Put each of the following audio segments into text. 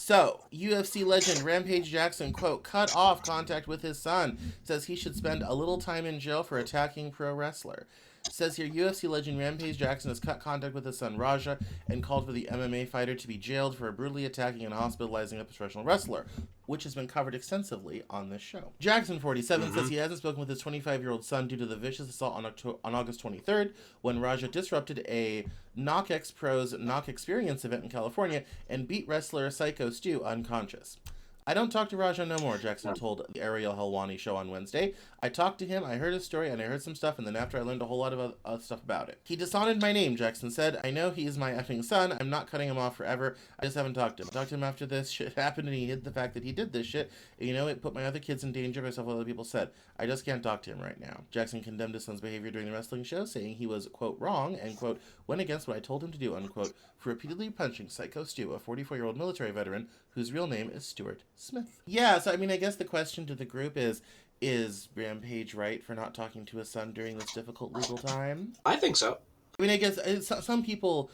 So, UFC legend Rampage Jackson, quote, cut off contact with his son. Says he should spend a little time in jail for attacking pro wrestler. Says here, UFC legend Rampage Jackson has cut contact with his son Raja and called for the MMA fighter to be jailed for brutally attacking and hospitalizing a professional wrestler, which has been covered extensively on this show. Jackson, 47, says he hasn't spoken with his 25-year-old son due to the vicious assault on August 23rd when Raja disrupted a KnockX Pro's Knock Experience event in California and beat wrestler Psycho Stu unconscious. I don't talk to Raja no more, Jackson told the Ariel Helwani show on Wednesday. I talked to him, I heard his story, and I heard some stuff, and then after I learned a whole lot of other stuff about it. He dishonored my name, Jackson said. I know he's my effing son. I'm not cutting him off forever. I just haven't talked to him. I talked to him after this shit happened, and he hid the fact that he did this shit. And, it put my other kids in danger based off what other people said. I just can't talk to him right now. Jackson condemned his son's behavior during the wrestling show, saying he was, quote, wrong, and, quote, went against what I told him to do, unquote, for repeatedly punching Psycho Stu, a 44-year-old military veteran whose real name is Stuart Smith. Yeah, so, I guess the question to the group is Rampage right for not talking to his son during this difficult legal time? I think so. I guess some people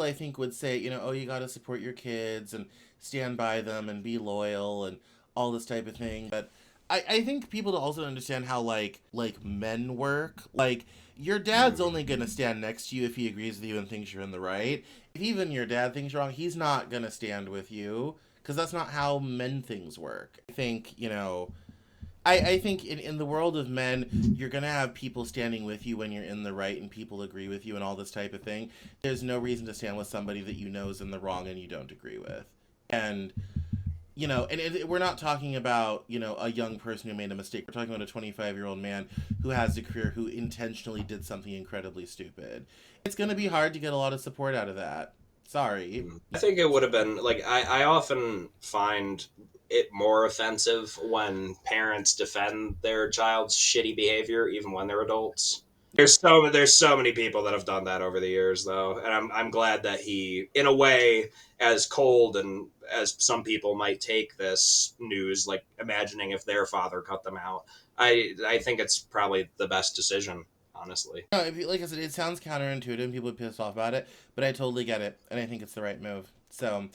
I think would say, oh, you got to support your kids and stand by them and be loyal and all this type of thing. But I think people to also understand how like men work. Like, your dad's only gonna stand next to you if he agrees with you and thinks you're in the right. If even your dad thinks you're wrong, he's not gonna stand with you, because that's not how men things work. I think, I think in the world of men, you're going to have people standing with you when you're in the right and people agree with you and all this type of thing. There's no reason to stand with somebody that you know is in the wrong and you don't agree with. And, we're not talking about, a young person who made a mistake. We're talking about a 25-year-old man who has a career who intentionally did something incredibly stupid. It's going to be hard to get a lot of support out of that. Sorry. I think it would have been, I often find it more offensive when parents defend their child's shitty behavior even when they're adults. There's so many people that have done that over the years, though, and I'm glad that he, in a way, as cold and as some people might take this news, like imagining if their father cut them out. I think it's probably the best decision, honestly. No, like I said, it sounds counterintuitive and people are pissed off about it, but I totally get it, and I think it's the right move. So,